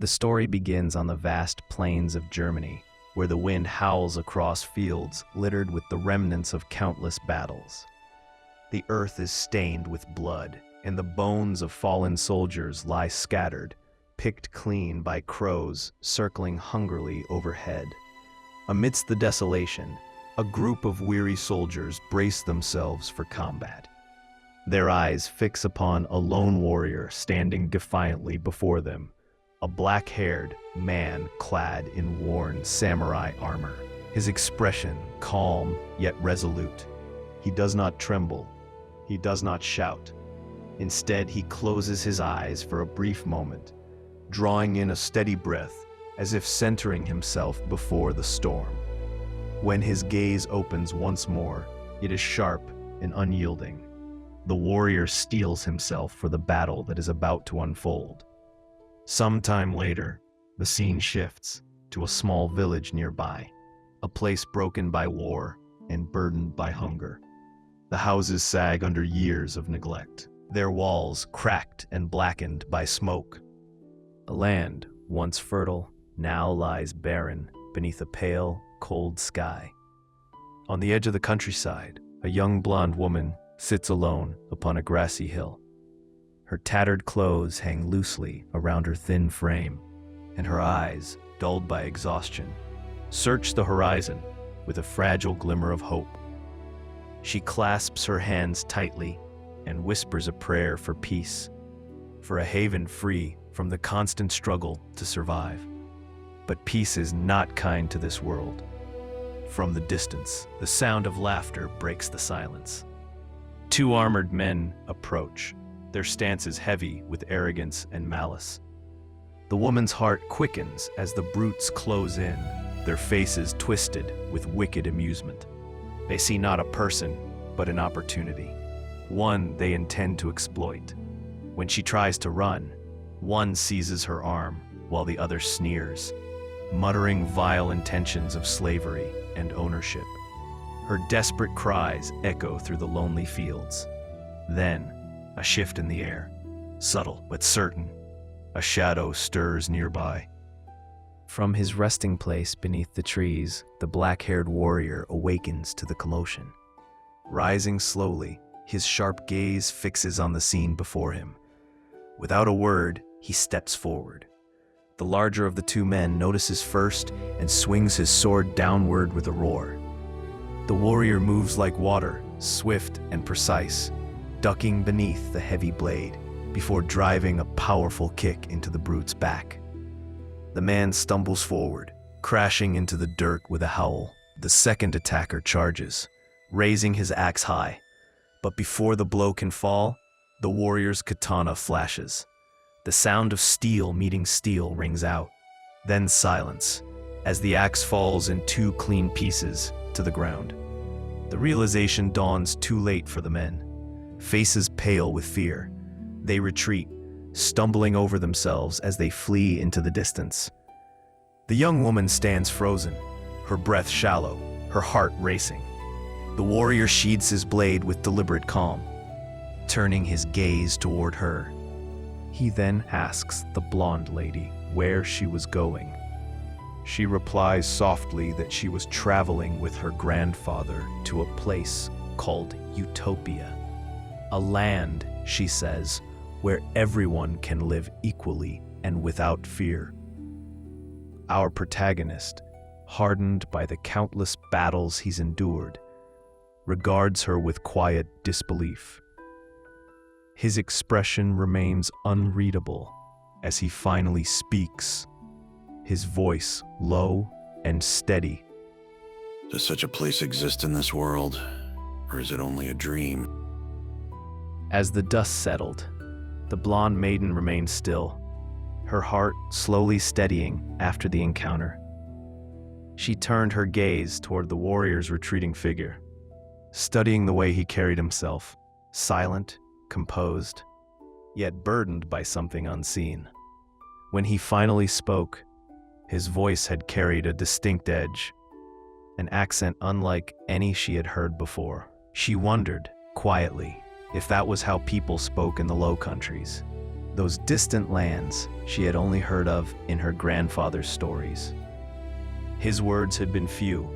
The story begins on the vast plains of Germany, where the wind howls across fields littered with the remnants of countless battles. The earth is stained with blood, and the bones of fallen soldiers lie scattered, picked clean by crows circling hungrily overhead. Amidst the desolation, a group of weary soldiers brace themselves for combat. Their eyes fix upon a lone warrior standing defiantly before them, a black-haired man clad in worn samurai armor, his expression calm yet resolute. He does not tremble, he does not shout. Instead, he closes his eyes for a brief moment, drawing in a steady breath as if centering himself before the storm. When his gaze opens once more, it is sharp and unyielding. The warrior steels himself for the battle that is about to unfold. Sometime later, the scene shifts to a small village nearby, a place broken by war and burdened by hunger. The houses sag under years of neglect, their walls cracked and blackened by smoke. The land, once fertile, now lies barren beneath a pale, cold sky. On the edge of the countryside, a young blonde woman sits alone upon a grassy hill. Her tattered clothes hang loosely around her thin frame, and her eyes, dulled by exhaustion, search the horizon with a fragile glimmer of hope. She clasps her hands tightly and whispers a prayer for peace, for a haven free from the constant struggle to survive. But peace is not kind to this world. From the distance, the sound of laughter breaks the silence. Two armored men approach, their stances heavy with arrogance and malice. The woman's heart quickens as the brutes close in, their faces twisted with wicked amusement. They see not a person, but an opportunity, one they intend to exploit. When she tries to run, one seizes her arm while the other sneers, muttering vile intentions of slavery and ownership. Her desperate cries echo through the lonely fields. Then, a shift in the air, subtle but certain. A shadow stirs nearby. From his resting place beneath the trees, the black-haired warrior awakens to the commotion. Rising slowly, his sharp gaze fixes on the scene before him. Without a word, he steps forward. The larger of the two men notices first and swings his sword downward with a roar. The warrior moves like water, swift and precise, ducking beneath the heavy blade before driving a powerful kick into the brute's back. The man stumbles forward, crashing into the dirt with a howl. The second attacker charges, raising his axe high. But before the blow can fall, the warrior's katana flashes. The sound of steel meeting steel rings out. Then silence, as the axe falls in two clean pieces to the ground. The realization dawns too late for the men. Faces pale with fear, they retreat, stumbling over themselves as they flee into the distance. The young woman stands frozen, her breath shallow, her heart racing. The warrior sheathes his blade with deliberate calm, turning his gaze toward her. He then asks the blonde lady where she was going. She replies softly that she was traveling with her grandfather to a place called Utopia. A land, she says, where everyone can live equally and without fear. Our protagonist, hardened by the countless battles he's endured, regards her with quiet disbelief. His expression remains unreadable as he finally speaks, his voice low and steady. Does such a place exist in this world, or is it only a dream? As the dust settled, the blonde maiden remained still, her heart slowly steadying after the encounter. She turned her gaze toward the warrior's retreating figure, studying the way he carried himself, silent, composed, yet burdened by something unseen. When he finally spoke, his voice had carried a distinct edge, an accent unlike any she had heard before. She wondered, quietly, if that was how people spoke in the Low Countries. those distant lands she had only heard of in her grandfather's stories. His words had been few,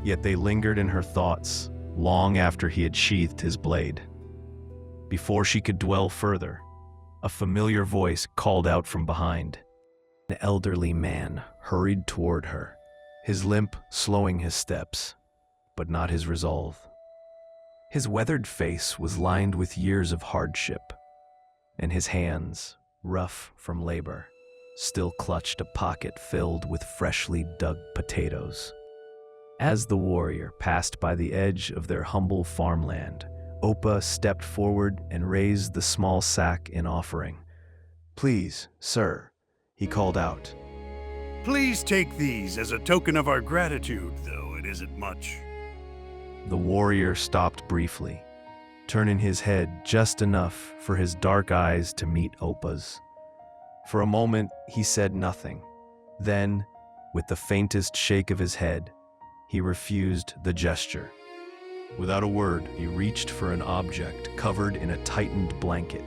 yet they lingered in her thoughts long after he had sheathed his blade. Before she could dwell further, a familiar voice called out from behind. An elderly man hurried toward her, his limp slowing his steps, but not his resolve. His weathered face was lined with years of hardship, and his hands, rough from labor, still clutched a pocket filled with freshly dug potatoes. As the warrior passed by the edge of their humble farmland, Oppa stepped forward and raised the small sack in offering. "Please, sir," he called out. Please take these as a token of our gratitude, though it isn't much. The warrior stopped briefly, turning his head just enough for his dark eyes to meet Oppa's. For a moment, he said nothing. Then, with the faintest shake of his head, he refused the gesture. Without a word, he reached for an object covered in a tightened blanket,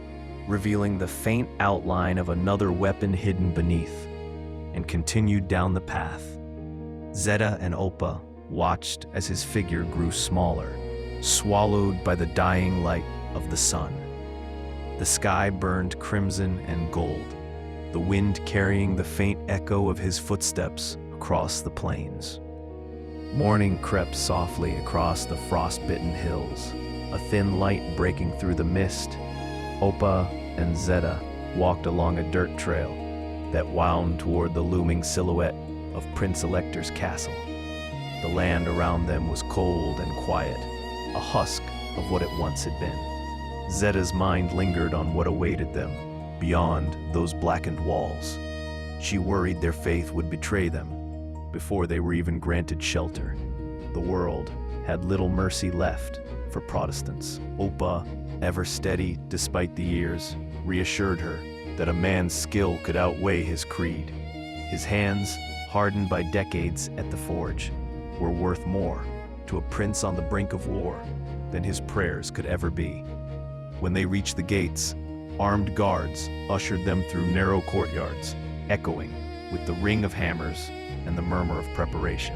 revealing the faint outline of another weapon hidden beneath, and continued down the path. Zeta and Oppa watched as his figure grew smaller, swallowed by the dying light of the sun. The sky burned crimson and gold, the wind carrying the faint echo of his footsteps across the plains. Morning crept softly across the frost-bitten hills, a thin light breaking through the mist. Oppa and Zeta walked along a dirt trail that wound toward the looming silhouette of Prince Elector's castle. The land around them was cold and quiet, a husk of what it once had been. Zeta's mind lingered on what awaited them beyond those blackened walls. She worried their faith would betray them before they were even granted shelter. The world had little mercy left for Protestants. Oppa, ever steady despite the years, reassured her that a man's skill could outweigh his creed. His hands, hardened by decades at the forge, were worth more to a prince on the brink of war than his prayers could ever be. When they reached the gates, armed guards ushered them through narrow courtyards, echoing with the ring of hammers and the murmur of preparation.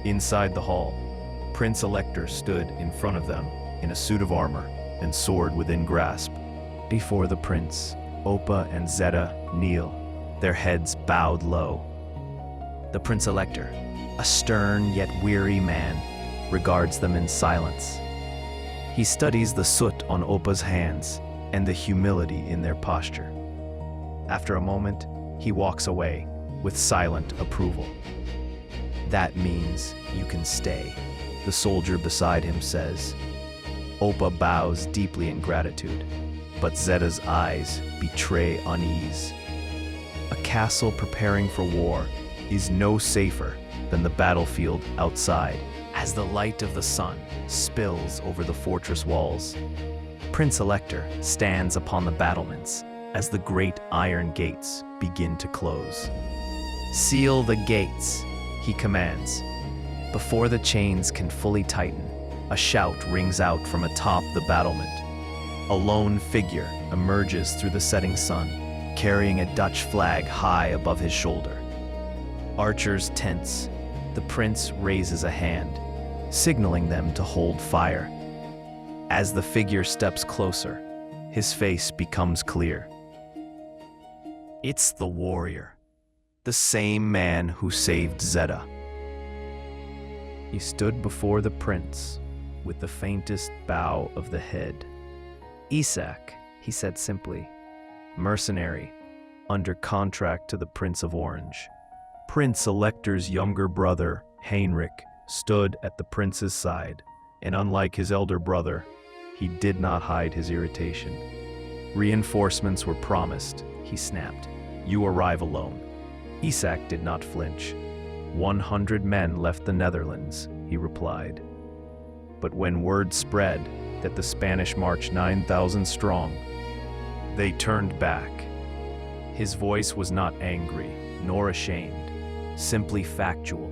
Inside the hall, Prince Elector stood in front of them in a suit of armor and sword within grasp. Before the prince, Oppa and Zeta kneel, their heads bowed low. The Prince Elector, a stern yet weary man, regards them in silence. He studies the soot on Oppa's hands and the humility in their posture. After a moment, he walks away with silent approval. "That means you can stay," the soldier beside him says. Oppa bows deeply in gratitude, but Zeta's eyes betray unease. A castle preparing for war is no safer than the battlefield outside, as the light of the sun spills over the fortress walls. Prince Elector stands upon the battlements as the great iron gates begin to close. "Seal the gates," he commands. Before the chains can fully tighten, a shout rings out from atop the battlement. A lone figure emerges through the setting sun, carrying a Dutch flag high above his shoulder. Archers tense. The prince raises a hand, signaling them to hold fire. As the figure steps closer, his face becomes clear. It's the warrior, the same man who saved Zeta. He stood before the prince with the faintest bow of the head. "Issak," he said simply, "mercenary, under contract to the Prince of Orange." Prince Elector's younger brother, Heinrich, stood at the prince's side, and unlike his elder brother, he did not hide his irritation. "Reinforcements were promised," he snapped. "You arrive alone." Issak did not flinch. 100 men left the Netherlands, he replied. But when word spread that the Spanish marched 9,000 strong, they turned back. His voice was not angry, nor ashamed, simply factual,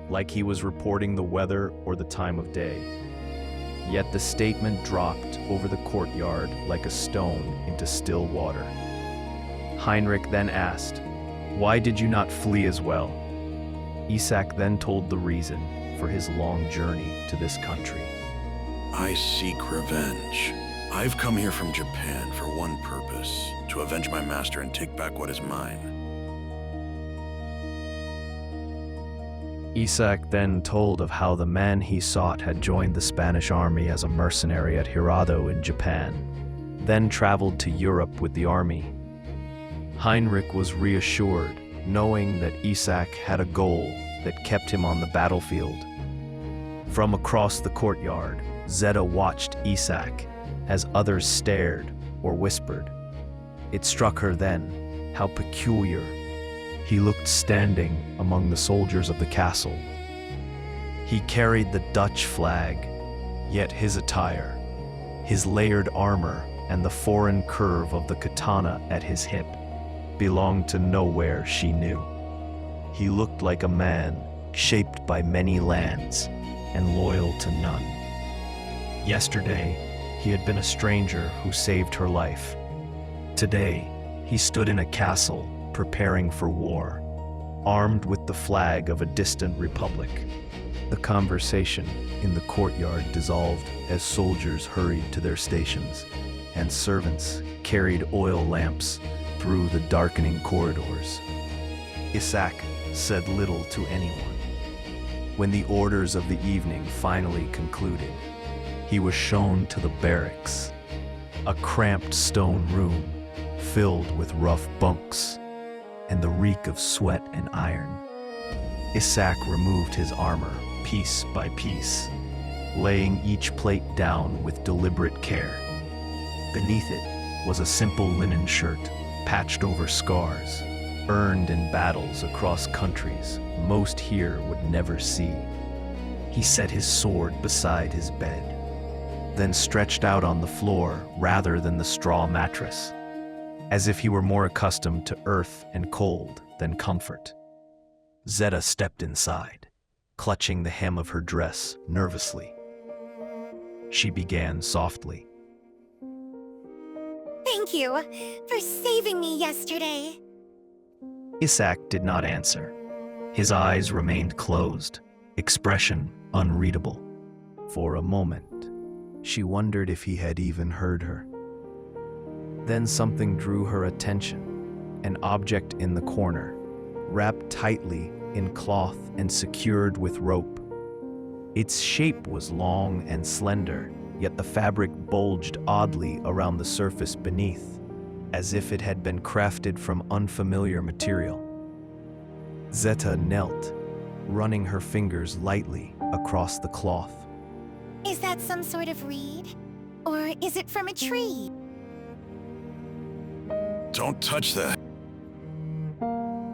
like he was reporting the weather or the time of day. Yet the statement dropped over the courtyard like a stone into still water. Heinrich then asked, "Why did you not flee as well?" Issak then told the reason for his long journey to this country. I seek revenge. I've come here from Japan for one purpose, to avenge my master and take back what is mine. Issak then told of how the man he sought had joined the Spanish army as a mercenary at Hirado in Japan, then traveled to Europe with the army. Heinrich was reassured, knowing that Issak had a goal that kept him on the battlefield. From across the courtyard, Zeta watched Issak as others stared or whispered. It struck her then how peculiar he looked standing among the soldiers of the castle. He carried the Dutch flag, yet his attire, his layered armor, and the foreign curve of the katana at his hip belonged to nowhere she knew. He looked like a man shaped by many lands and loyal to none. Yesterday, he had been a stranger who saved her life. Today, he stood in a castle preparing for war, armed with the flag of a distant republic. The conversation in the courtyard dissolved as soldiers hurried to their stations, and servants carried oil lamps through the darkening corridors. Issak said little to anyone. When the orders of the evening finally concluded, he was shown to the barracks, a cramped stone room filled with rough bunks and the reek of sweat and iron. Issak removed his armor piece by piece, laying each plate down with deliberate care. Beneath it was a simple linen shirt, patched over scars, earned in battles across countries most here would never see. He set his sword beside his bed, then stretched out on the floor rather than the straw mattress, as if he were more accustomed to earth and cold than comfort. Zeta stepped inside, clutching the hem of her dress nervously. She began softly. Thank you for saving me yesterday. Issak did not answer. His eyes remained closed, expression unreadable. For a moment, she wondered if he had even heard her. Then something drew her attention, an object in the corner, wrapped tightly in cloth and secured with rope. Its shape was long and slender, yet the fabric bulged oddly around the surface beneath, as if it had been crafted from unfamiliar material. Zeta knelt, running her fingers lightly across the cloth. Is that some sort of reed? Or is it from a tree? Don't touch that.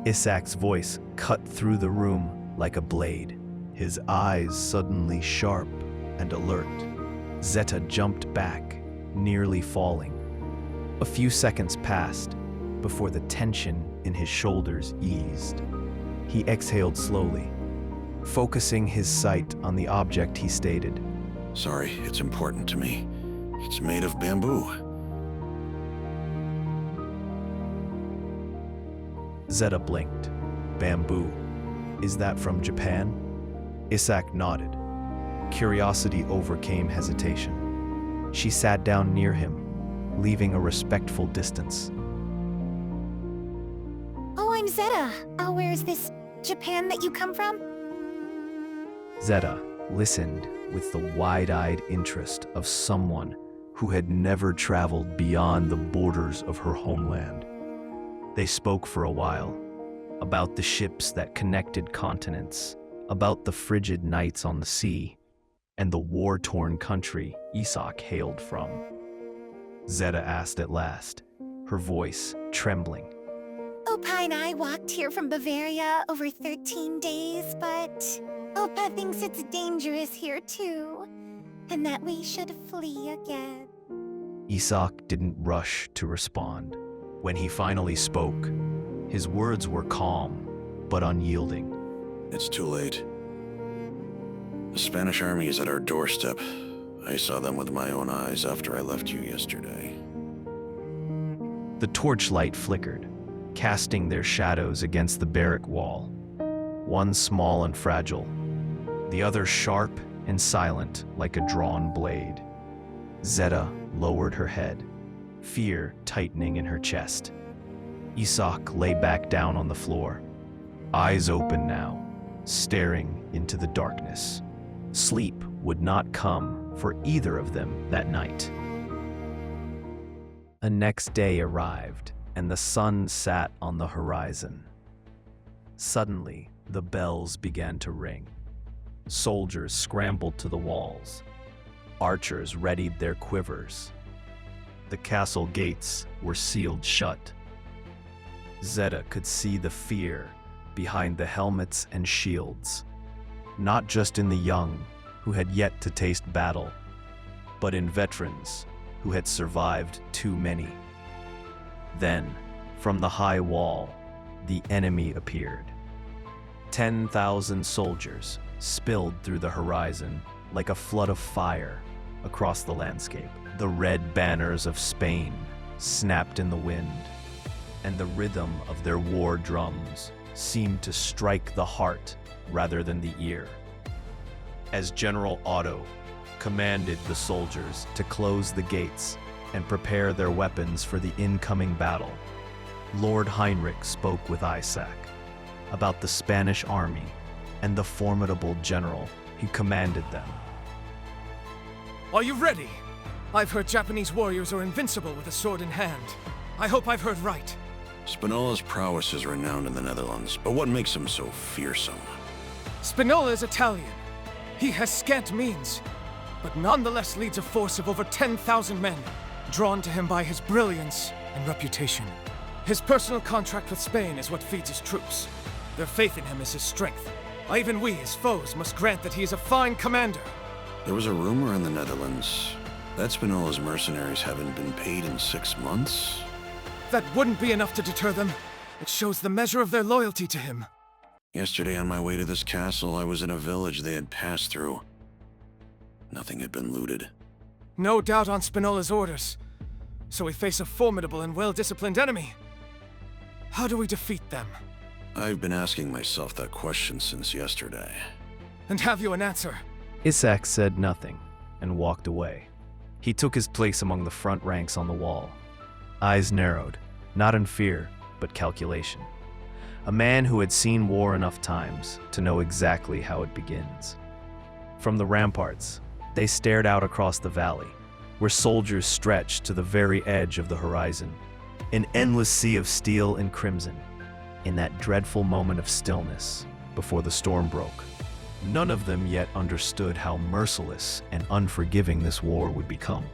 Issak's voice cut through the room like a blade, his eyes suddenly sharp and alert. Zeta jumped back, nearly falling. A few seconds passed before the tension in his shoulders eased. He exhaled slowly, focusing his sight on the object. He stated, Sorry, it's important to me. It's made of bamboo. Zeta blinked. Bamboo. Is that from Japan? Issak nodded. Curiosity overcame hesitation. She sat down near him, leaving a respectful distance. Oh, I'm Zeta. Where's this Japan that you come from? Zeta listened with the wide-eyed interest of someone who had never traveled beyond the borders of her homeland. They spoke for a while, about the ships that connected continents, about the frigid nights on the sea, and the war-torn country Issak hailed from. Zeta asked at last, her voice trembling. Opa and I walked here from Bavaria over 13 days, but Opa thinks it's dangerous here too, and that we should flee again. Issak didn't rush to respond. When he finally spoke, his words were calm but unyielding. It's too late. The Spanish army is at our doorstep. I saw them with my own eyes after I left you yesterday. The torchlight flickered, casting their shadows against the barrack wall. One small and fragile, the other sharp and silent like a drawn blade. Zeta lowered her head, fear tightening in her chest. Issak lay back down on the floor, eyes open now, staring into the darkness. Sleep would not come for either of them that night. The next day arrived, and the sun sat on the horizon. Suddenly, the bells began to ring. Soldiers scrambled to the walls. Archers readied their quivers. The castle gates were sealed shut. Zeta could see the fear behind the helmets and shields, not just in the young who had yet to taste battle, but in veterans who had survived too many. Then, from the high wall, the enemy appeared. 10,000 soldiers spilled through the horizon like a flood of fire across the landscape. The red banners of Spain snapped in the wind, and the rhythm of their war drums seemed to strike the heart rather than the ear. As General Otto commanded the soldiers to close the gates and prepare their weapons for the incoming battle, Lord Heinrich spoke with Issak about the Spanish army and the formidable general who commanded them. Are you ready? I've heard Japanese warriors are invincible with a sword in hand. I hope I've heard right. Spinola's prowess is renowned in the Netherlands, but what makes him so fearsome? Spinola is Italian. He has scant means, but nonetheless leads a force of over 10,000 men, drawn to him by his brilliance and reputation. His personal contract with Spain is what feeds his troops. Their faith in him is his strength. Even we, his foes, must grant that he is a fine commander. There was a rumor in the Netherlands that Spinola's mercenaries haven't been paid in 6 months. That wouldn't be enough to deter them. It shows the measure of their loyalty to him. Yesterday on my way to this castle, I was in a village they had passed through. Nothing had been looted. No doubt on Spinola's orders. So we face a formidable and well-disciplined enemy. How do we defeat them? I've been asking myself that question since yesterday. And have you an answer? Issak said nothing and walked away. He took his place among the front ranks on the wall. Eyes narrowed, not in fear, but calculation. A man who had seen war enough times to know exactly how it begins. From the ramparts, they stared out across the valley, where soldiers stretched to the very edge of the horizon. An endless sea of steel and crimson. In that dreadful moment of stillness, before the storm broke, none of them yet understood how merciless and unforgiving this war would become.